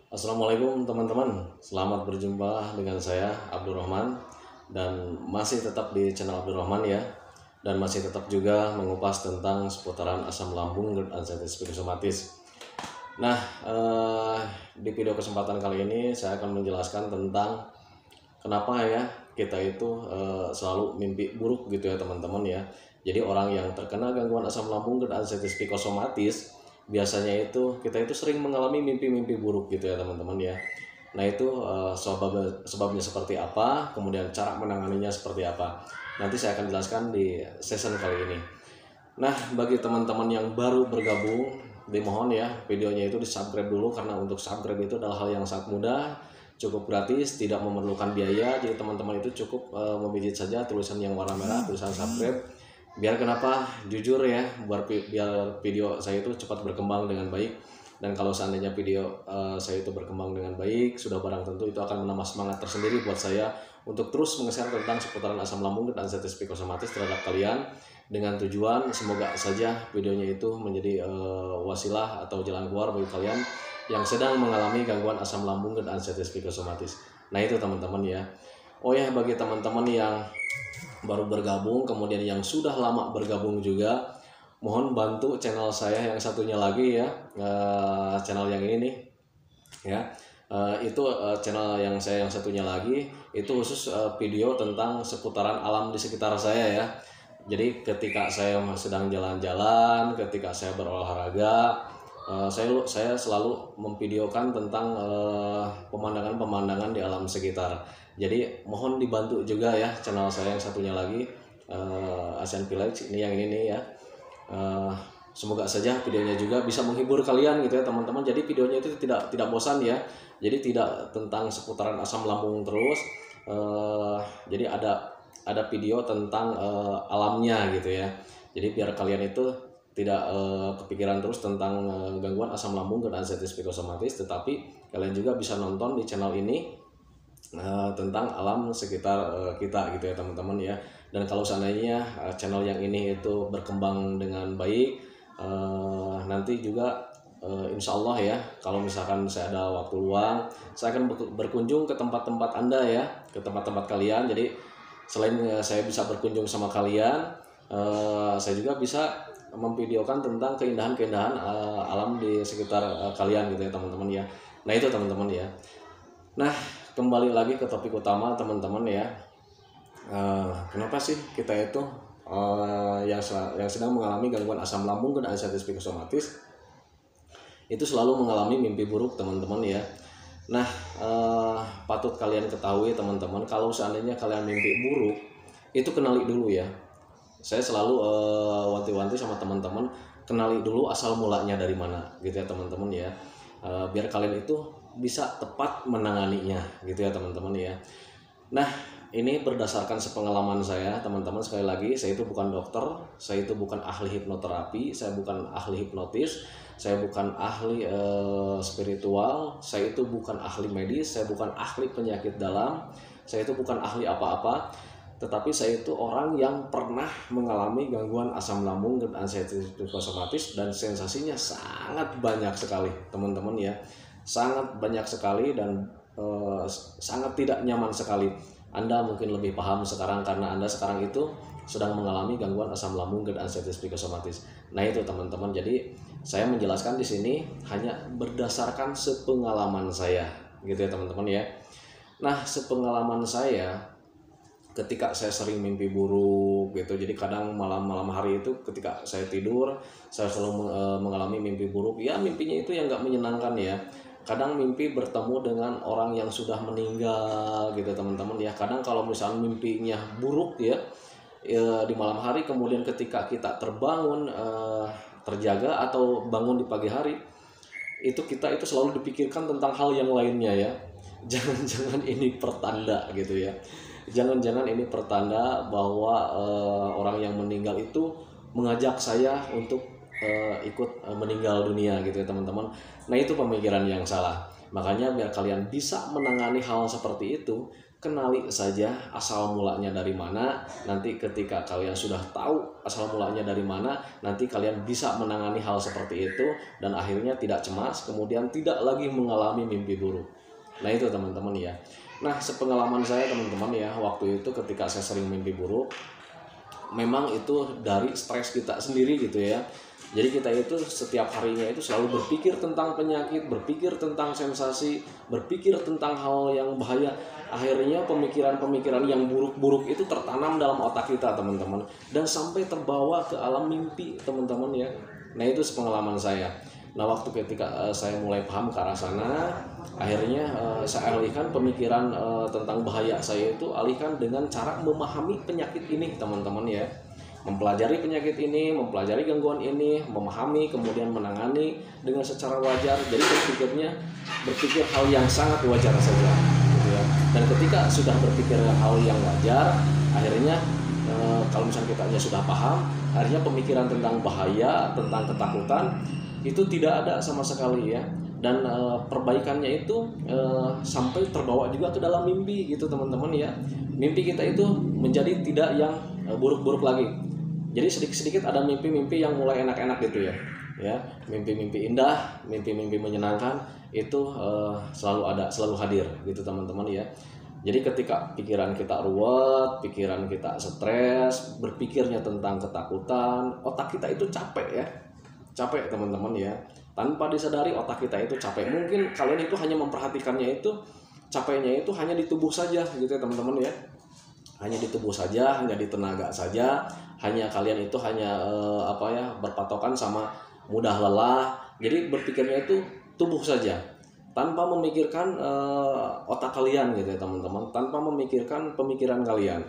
Assalamualaikum teman-teman, selamat berjumpa dengan saya Abdurrahman dan masih tetap di channel Abdurrahman ya, dan masih tetap juga mengupas tentang seputaran asam lambung dan anxiety psikosomatis. Nah, di video kesempatan kali ini saya akan menjelaskan tentang kenapa ya kita itu selalu mimpi buruk gitu ya teman-teman ya. Jadi orang yang terkena gangguan asam lambung dan anxiety psikosomatis biasanya itu kita itu sering mengalami mimpi-mimpi buruk gitu ya teman-teman ya. Nah itu sebabnya seperti apa, kemudian cara menanganinya seperti apa. Nanti saya akan jelaskan di session kali ini. Nah bagi teman-teman yang baru bergabung, dimohon ya videonya itu di subscribe dulu, karena untuk subscribe itu adalah hal yang sangat mudah, cukup gratis, tidak memerlukan biaya. Jadi teman-teman itu cukup memijit saja tulisan yang warna merah, tulisan subscribe. Biar kenapa, jujur ya, biar video saya itu cepat berkembang dengan baik. Dan kalau seandainya video saya itu berkembang dengan baik, sudah barang tentu itu akan menambah semangat tersendiri buat saya untuk terus meng-share tentang seputaran asam lambung dan anxiety psikosomatis terhadap kalian, dengan tujuan semoga saja videonya itu menjadi wasilah atau jalan keluar bagi kalian yang sedang mengalami gangguan asam lambung dan anxiety psikosomatis. Nah itu teman-teman ya. Oh ya, bagi teman-teman yang baru bergabung, kemudian yang sudah lama bergabung juga, mohon bantu channel saya yang satunya lagi ya, channel yang ini nih ya. Channel yang saya yang satunya lagi itu khusus video tentang seputaran alam di sekitar saya ya. Jadi ketika saya sedang jalan-jalan, ketika saya berolahraga, saya selalu memvideokan tentang pemandangan-pemandangan di alam sekitar. Jadi mohon dibantu juga ya channel saya yang satunya lagi, Asian Village ini, yang ini nih ya. Semoga saja videonya juga bisa menghibur kalian gitu ya teman-teman. Jadi videonya itu tidak bosan ya. Jadi tidak tentang seputaran asam lambung terus. Jadi ada video tentang alamnya gitu ya. Jadi biar kalian itu tidak kepikiran terus tentang gangguan asam lambung dan anxiety psikosomatis, tetapi kalian juga bisa nonton di channel ini tentang alam sekitar kita gitu ya teman-teman ya. Dan kalau seandainya channel yang ini itu berkembang dengan baik, nanti juga insya Allah ya, kalau misalkan saya ada waktu luang, saya akan berkunjung ke tempat-tempat Anda ya, ke tempat-tempat kalian. Jadi selain saya bisa berkunjung sama kalian, saya juga bisa memvideokan tentang keindahan-keindahan alam di sekitar kalian gitu ya teman-teman ya. Nah itu teman-teman ya. Nah kembali lagi ke topik utama teman-teman ya. Kenapa sih kita itu yang sedang mengalami gangguan asam lambung dan anxiety psikosomatis itu selalu mengalami mimpi buruk teman-teman ya. Nah patut kalian ketahui teman-teman, kalau seandainya kalian mimpi buruk itu kenali dulu ya. Saya selalu wanti-wanti sama teman-teman, kenali dulu asal mulanya dari mana gitu ya teman-teman ya. Biar kalian itu bisa tepat menanganinya gitu ya teman-teman ya. Nah ini berdasarkan sepengalaman saya teman-teman. Sekali lagi, saya itu bukan dokter, saya itu bukan ahli hipnoterapi, saya bukan ahli hipnotis, saya bukan ahli spiritual, saya itu bukan ahli medis, saya bukan ahli penyakit dalam, saya itu bukan ahli apa-apa. Tetapi saya itu orang yang pernah mengalami gangguan asam lambung dan anxiety psikosomatis, dan sensasinya sangat banyak sekali teman-teman ya. Sangat banyak sekali dan sangat tidak nyaman sekali. Anda mungkin lebih paham sekarang karena Anda sekarang itu sedang mengalami gangguan asam lambung dan anxiety psikosomatis. Nah itu teman-teman, jadi saya menjelaskan di sini hanya berdasarkan sepengalaman saya gitu ya teman-teman ya. Nah sepengalaman saya, ketika saya sering mimpi buruk gitu, jadi kadang malam-malam hari itu ketika saya tidur, saya selalu mengalami mimpi buruk ya. Mimpinya itu yang nggak menyenangkan ya. Kadang mimpi bertemu dengan orang yang sudah meninggal gitu teman-teman ya. Kadang kalau misalnya mimpinya buruk ya, di malam hari, kemudian ketika kita terbangun, terjaga atau bangun di pagi hari, itu kita itu selalu dipikirkan tentang hal yang lainnya ya. Jangan-jangan ini pertanda gitu ya. Jangan-jangan ini pertanda bahwa orang yang meninggal itu mengajak saya untuk ikut meninggal dunia gitu ya teman-teman. Nah itu pemikiran yang salah. Makanya biar kalian bisa menangani hal seperti itu, kenali saja asal mulanya dari mana. Nanti ketika kalian sudah tahu asal mulanya dari mana, nanti kalian bisa menangani hal seperti itu dan akhirnya tidak cemas, kemudian tidak lagi mengalami mimpi buruk. Nah itu teman-teman ya. Nah sepengalaman saya teman-teman ya, waktu itu ketika saya sering mimpi buruk, memang itu dari stres kita sendiri gitu ya. Jadi kita itu setiap harinya itu selalu berpikir tentang penyakit, berpikir tentang sensasi, berpikir tentang hal yang bahaya. Akhirnya pemikiran-pemikiran yang buruk-buruk itu tertanam dalam otak kita teman-teman, dan sampai terbawa ke alam mimpi teman-teman ya. Nah itu pengalaman saya. Nah waktu ketika saya mulai paham ke arah sana, akhirnya saya alihkan pemikiran tentang bahaya saya itu alihkan dengan cara memahami penyakit ini teman-teman ya. Mempelajari penyakit ini, mempelajari gangguan ini, memahami, kemudian menangani dengan secara wajar. Jadi berpikir hal yang sangat wajar saja gitu ya. Dan ketika sudah berpikir hal yang wajar, akhirnya kalau misalnya kita aja sudah paham, akhirnya pemikiran tentang bahaya, tentang ketakutan itu tidak ada sama sekali ya. Dan perbaikannya itu sampai terbawa juga ke dalam mimpi gitu teman-teman ya. Mimpi kita itu menjadi tidak yang buruk-buruk lagi. Jadi sedikit-sedikit ada mimpi-mimpi yang mulai enak-enak gitu ya. Ya, mimpi-mimpi indah, mimpi-mimpi menyenangkan itu selalu hadir gitu teman-teman ya. Jadi ketika pikiran kita ruwet, pikiran kita stres, berpikirnya tentang ketakutan, otak kita itu capek ya. Capek teman-teman ya. Tanpa disadari otak kita itu capek. Mungkin kalian itu hanya memperhatikannya itu capeknya itu hanya di tubuh saja gitu ya teman-teman ya. Hanya di tubuh saja, hanya di tenaga saja, hanya kalian itu hanya berpatokan sama mudah lelah. Jadi berpikirnya itu tubuh saja, tanpa memikirkan otak kalian gitu ya teman-teman, tanpa memikirkan pemikiran kalian.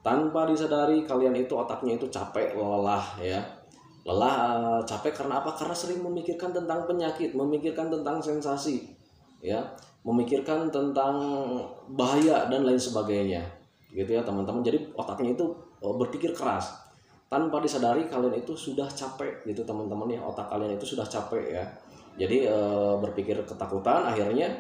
Tanpa disadari kalian itu otaknya itu capek, lelah ya. Lelah, capek karena apa? Karena sering memikirkan tentang penyakit, memikirkan tentang sensasi ya, memikirkan tentang bahaya dan lain sebagainya gitu ya teman-teman. Jadi otaknya itu berpikir keras tanpa disadari kalian itu sudah capek gitu teman-teman ya. Otak kalian itu sudah capek ya. Jadi berpikir ketakutan, akhirnya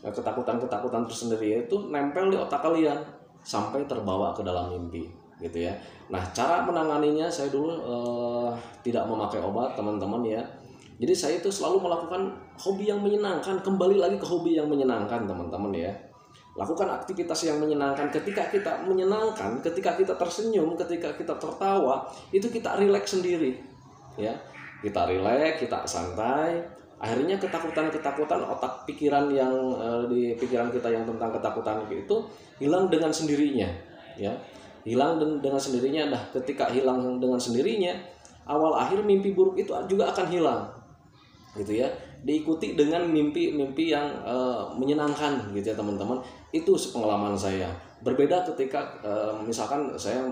ketakutan tersendiri itu nempel di otak kalian sampai terbawa ke dalam mimpi gitu ya. Nah cara menanganinya, saya dulu tidak memakai obat teman-teman ya. Jadi saya itu selalu melakukan hobi yang menyenangkan. Kembali lagi ke hobi yang menyenangkan teman-teman ya. Lakukan aktivitas yang menyenangkan. Ketika kita menyenangkan, ketika kita tersenyum, ketika kita tertawa, itu kita rileks sendiri ya. Kita rileks, kita santai. Akhirnya ketakutan otak pikiran yang di pikiran kita yang tentang ketakutan itu hilang dengan sendirinya ya. Hilang dengan sendirinya. Nah ketika hilang dengan sendirinya, awal akhir mimpi buruk itu juga akan hilang gitu ya. Diikuti dengan mimpi-mimpi yang menyenangkan gitu ya teman-teman. Itu pengalaman saya. Berbeda ketika misalkan saya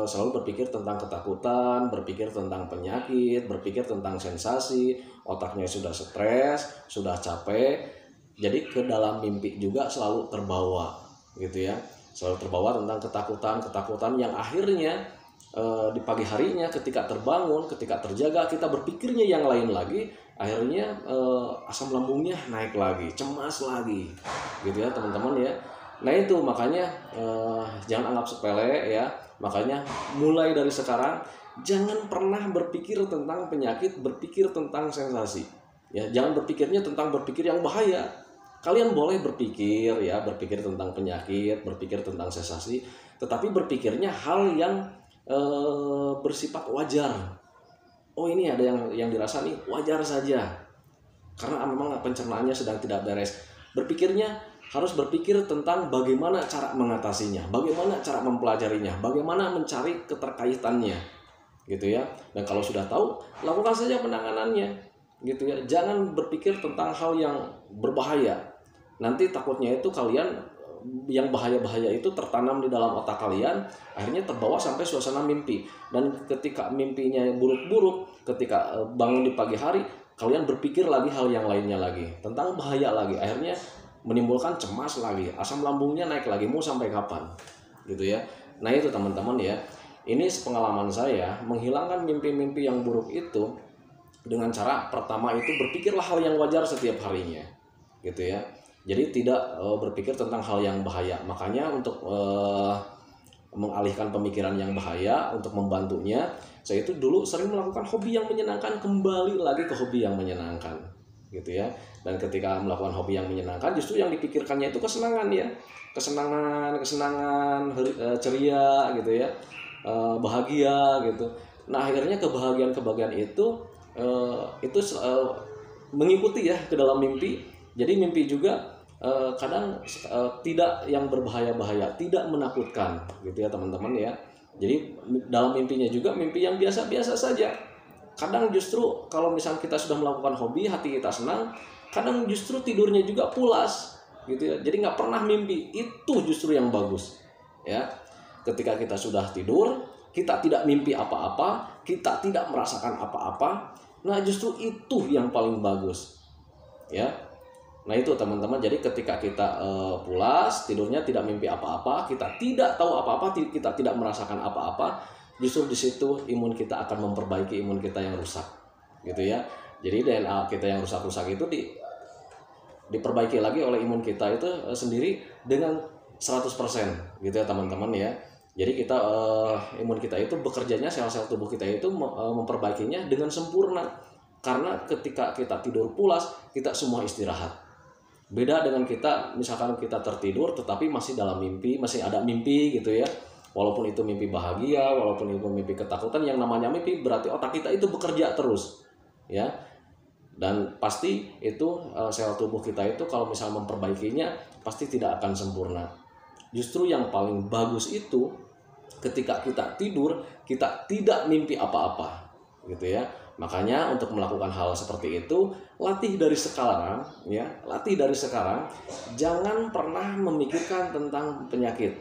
selalu berpikir tentang ketakutan, berpikir tentang penyakit, berpikir tentang sensasi, otaknya sudah stres, sudah capek. Jadi ke dalam mimpi juga selalu terbawa gitu ya. Selalu terbawa tentang ketakutan yang akhirnya di pagi harinya ketika terbangun, ketika terjaga, kita berpikirnya yang lain lagi. Akhirnya asam lambungnya naik lagi, cemas lagi gitu ya teman-teman ya. Nah itu makanya jangan anggap sepele ya. Makanya mulai dari sekarang jangan pernah berpikir tentang penyakit, berpikir tentang sensasi ya. Jangan berpikirnya tentang berpikir yang bahaya. Kalian boleh berpikir ya, berpikir tentang penyakit, berpikir tentang sensasi, tetapi berpikirnya hal yang bersifat wajar. Oh ini ada yang dirasa nih, wajar saja karena memang pencernaannya sedang tidak beres. Berpikirnya harus berpikir tentang bagaimana cara mengatasinya, bagaimana cara mempelajarinya, bagaimana mencari keterkaitannya gitu ya. Dan kalau sudah tahu, lakukan saja penanganannya gitu ya. Jangan berpikir tentang hal yang berbahaya. Nanti takutnya itu kalian yang bahaya-bahaya itu tertanam di dalam otak kalian, akhirnya terbawa sampai suasana mimpi. Dan ketika mimpinya buruk-buruk, ketika bangun di pagi hari, kalian berpikir lagi hal yang lainnya lagi, tentang bahaya lagi, akhirnya menimbulkan cemas lagi, asam lambungnya naik lagi, mau sampai kapan gitu ya. Nah itu teman-teman ya, ini pengalaman saya menghilangkan mimpi-mimpi yang buruk itu dengan cara pertama itu berpikirlah hal yang wajar setiap harinya gitu ya. Jadi tidak berpikir tentang hal yang bahaya. Makanya untuk mengalihkan pemikiran yang bahaya, untuk membantunya, saya itu dulu sering melakukan hobi yang menyenangkan, kembali lagi ke hobi yang menyenangkan, gitu ya. Dan ketika melakukan hobi yang menyenangkan, justru yang dipikirkannya itu kesenangan ya, kesenangan, ceria gitu ya, bahagia gitu. Nah akhirnya kebahagiaan itu mengikuti ya ke dalam mimpi. Jadi mimpi juga kadang tidak yang berbahaya-bahaya, tidak menakutkan gitu ya teman-teman ya. Jadi dalam mimpinya juga mimpi yang biasa-biasa saja. Kadang justru kalau misalnya kita sudah melakukan hobi, hati kita senang, kadang justru tidurnya juga pulas gitu ya. Jadi nggak pernah mimpi, itu justru yang bagus ya. Ketika kita sudah tidur, kita tidak mimpi apa-apa, kita tidak merasakan apa-apa, nah justru itu yang paling bagus ya. Nah itu teman-teman, jadi ketika kita pulas, tidurnya tidak mimpi apa-apa, kita tidak tahu apa-apa, kita tidak merasakan apa-apa, justru di situ imun kita akan memperbaiki imun kita yang rusak, gitu ya. Jadi DNA kita yang rusak-rusak itu diperbaiki lagi oleh imun kita itu sendiri dengan 100%, gitu ya teman-teman ya. Jadi kita imun kita itu bekerjanya, sel-sel tubuh kita itu memperbaikinya dengan sempurna. Karena ketika kita tidur pulas, kita semua istirahat. Beda dengan kita, misalkan kita tertidur tetapi masih dalam mimpi, masih ada mimpi gitu ya. Walaupun itu mimpi bahagia, walaupun itu mimpi ketakutan, yang namanya mimpi berarti otak kita itu bekerja terus ya. Dan pasti itu sel tubuh kita itu kalau misalnya memperbaikinya pasti tidak akan sempurna. Justru yang paling bagus itu ketika kita tidur, kita tidak mimpi apa-apa gitu ya. Makanya untuk melakukan hal seperti itu, latih dari sekarang ya, latih dari sekarang. Jangan pernah memikirkan tentang penyakit.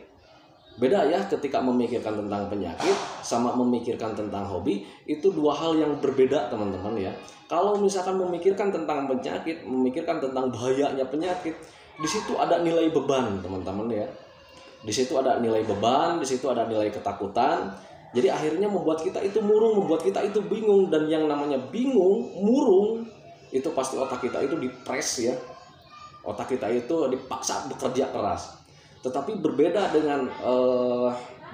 Beda ya, ketika memikirkan tentang penyakit sama memikirkan tentang hobi, itu dua hal yang berbeda teman-teman ya. Kalau misalkan memikirkan tentang penyakit, memikirkan tentang bahayanya penyakit, di situ ada nilai beban teman-teman ya. Di situ ada nilai beban, di situ ada nilai ketakutan. Jadi akhirnya membuat kita itu murung, membuat kita itu bingung. Dan yang namanya bingung, murung, itu pasti otak kita itu dipres ya. Otak kita itu dipaksa bekerja keras. Tetapi berbeda dengan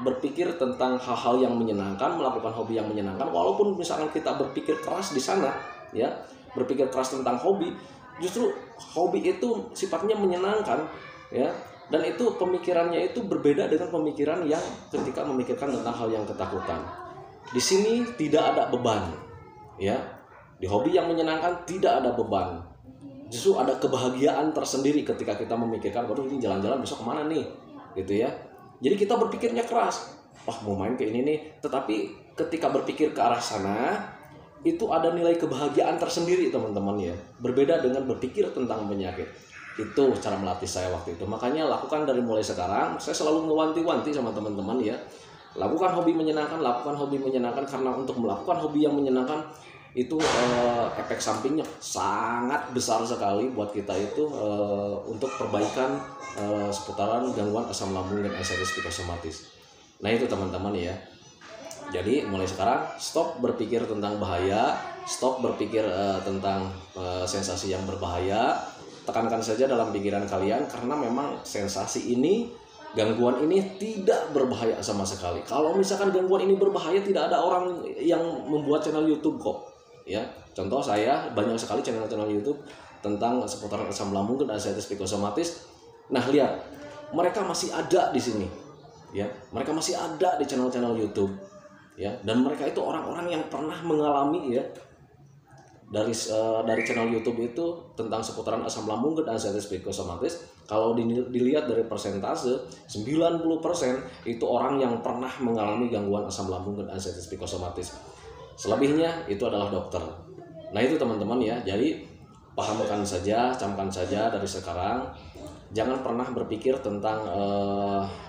berpikir tentang hal-hal yang menyenangkan, melakukan hobi yang menyenangkan. Walaupun misalkan kita berpikir keras di sana, ya, berpikir keras tentang hobi, justru hobi itu sifatnya menyenangkan, ya. Dan itu pemikirannya itu berbeda dengan pemikiran yang ketika memikirkan tentang hal yang ketakutan. Di sini tidak ada beban, ya. Di hobi yang menyenangkan tidak ada beban. Justru ada kebahagiaan tersendiri ketika kita memikirkan, waduh ini jalan-jalan besok kemana nih, gitu ya. Jadi kita berpikirnya keras, wah mau main ke ini nih. Tetapi ketika berpikir ke arah sana, itu ada nilai kebahagiaan tersendiri teman-teman ya. Berbeda dengan berpikir tentang penyakit. Itu cara melatih saya waktu itu. Makanya lakukan dari mulai sekarang. Saya selalu mewanti-wanti sama teman-teman ya. Lakukan hobi menyenangkan, lakukan hobi menyenangkan. Karena untuk melakukan hobi yang menyenangkan itu efek sampingnya sangat besar sekali buat kita itu untuk perbaikan seputaran gangguan asam lambung dan anxiety psikosomatis. Nah itu teman-teman ya. Jadi mulai sekarang stop berpikir tentang bahaya, stop berpikir tentang sensasi yang berbahaya. Tekankan saja dalam pikiran kalian karena memang sensasi ini, gangguan ini tidak berbahaya sama sekali. Kalau misalkan gangguan ini berbahaya, tidak ada orang yang membuat channel YouTube kok. Ya, contoh saya banyak sekali channel-channel YouTube tentang seputaran asam lambung dan anxiety psikosomatis. Nah, lihat, mereka masih ada di sini. Ya, mereka masih ada di channel-channel YouTube. Ya, dan mereka itu orang-orang yang pernah mengalami ya dari channel YouTube itu tentang seputaran asam lambung dan anxiety psikosomatis. Kalau dilihat dari persentase 90% itu orang yang pernah mengalami gangguan asam lambung dan anxiety psikosomatis. Selebihnya itu adalah dokter. Nah itu teman-teman ya. Jadi pahamkan saja, camkan saja dari sekarang. Jangan pernah berpikir tentang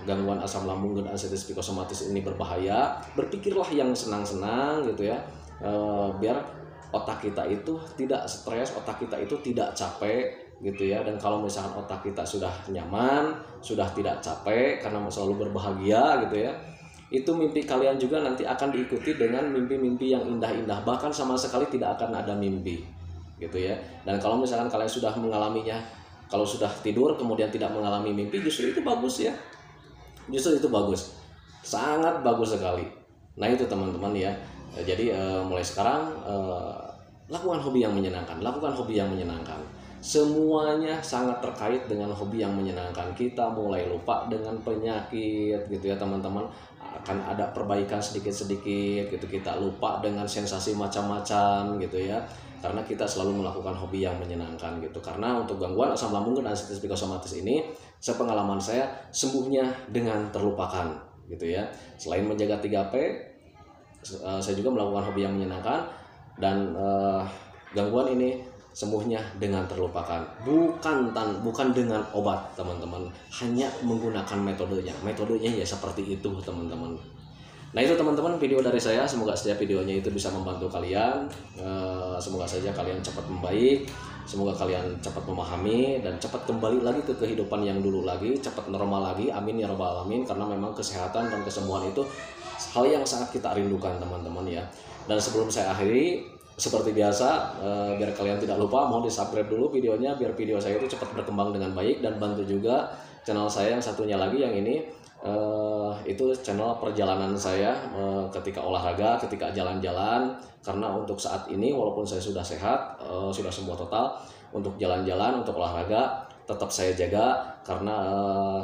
gangguan asam lambung dan anxiety psikosomatis ini berbahaya. Berpikirlah yang senang-senang gitu ya. Biar otak kita itu tidak stres, otak kita itu tidak capek gitu ya. Dan kalau misalkan otak kita sudah nyaman, sudah tidak capek karena selalu berbahagia gitu ya, itu mimpi kalian juga nanti akan diikuti dengan mimpi-mimpi yang indah-indah, bahkan sama sekali tidak akan ada mimpi gitu ya. Dan kalau misalkan kalian sudah mengalaminya Kalau sudah tidur kemudian tidak mengalami mimpi, justru itu bagus ya. Justru itu bagus. Sangat bagus sekali. Nah, itu teman-teman ya. Jadi mulai sekarang lakukan hobi yang menyenangkan, lakukan hobi yang menyenangkan. Semuanya sangat terkait dengan hobi yang menyenangkan. Kita mulai lupa dengan penyakit gitu ya teman-teman. Akan ada perbaikan sedikit-sedikit gitu. Kita lupa dengan sensasi macam-macam gitu ya. Karena kita selalu melakukan hobi yang menyenangkan gitu. Karena untuk gangguan asam lambung dan anestesi psikosomatis ini, sepengalaman saya, sembuhnya dengan terlupakan gitu ya. Selain menjaga 3P, saya juga melakukan hobi yang menyenangkan, dan gangguan ini sembuhnya dengan terlupakan, bukan dengan obat teman-teman, hanya menggunakan metodenya ya seperti itu teman-teman. Nah, itu teman-teman video dari saya, semoga setiap videonya itu bisa membantu kalian. Semoga saja kalian cepat membaik, semoga kalian cepat memahami dan cepat kembali lagi ke kehidupan yang dulu lagi, cepat normal lagi, amin ya rabbal alamin. Karena memang kesehatan dan kesembuhan itu hal yang sangat kita rindukan teman-teman ya. Dan sebelum saya akhiri, seperti biasa, biar kalian tidak lupa, mohon di subscribe dulu videonya biar video saya itu cepat berkembang dengan baik, dan bantu juga channel saya yang satunya lagi, yang ini itu channel perjalanan saya ketika olahraga, ketika jalan-jalan. Karena untuk saat ini walaupun saya sudah sehat, sudah sembuh total, untuk jalan-jalan, untuk olahraga tetap saya jaga. Karena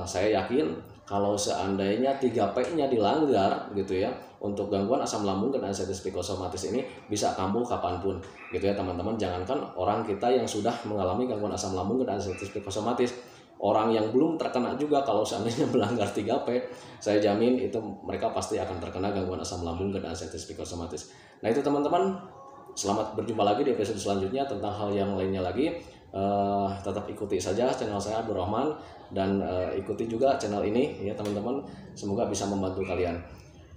saya yakin kalau seandainya 3P-nya dilanggar gitu ya, untuk gangguan asam lambung dan anestesi psikosomatis ini bisa kambuh kapanpun gitu ya teman-teman. Jangankan orang kita yang sudah mengalami gangguan asam lambung dan anestesi psikosomatis, orang yang belum terkena juga kalau seandainya melanggar 3P, saya jamin itu mereka pasti akan terkena gangguan asam lambung dan anestesi psikosomatis. Nah, itu teman-teman, selamat berjumpa lagi di episode selanjutnya tentang hal yang lainnya lagi. Tetap ikuti saja channel saya Abdur Rahman, dan ikuti juga channel ini ya teman-teman, semoga bisa membantu kalian.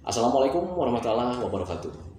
Assalamualaikum warahmatullahi wabarakatuh.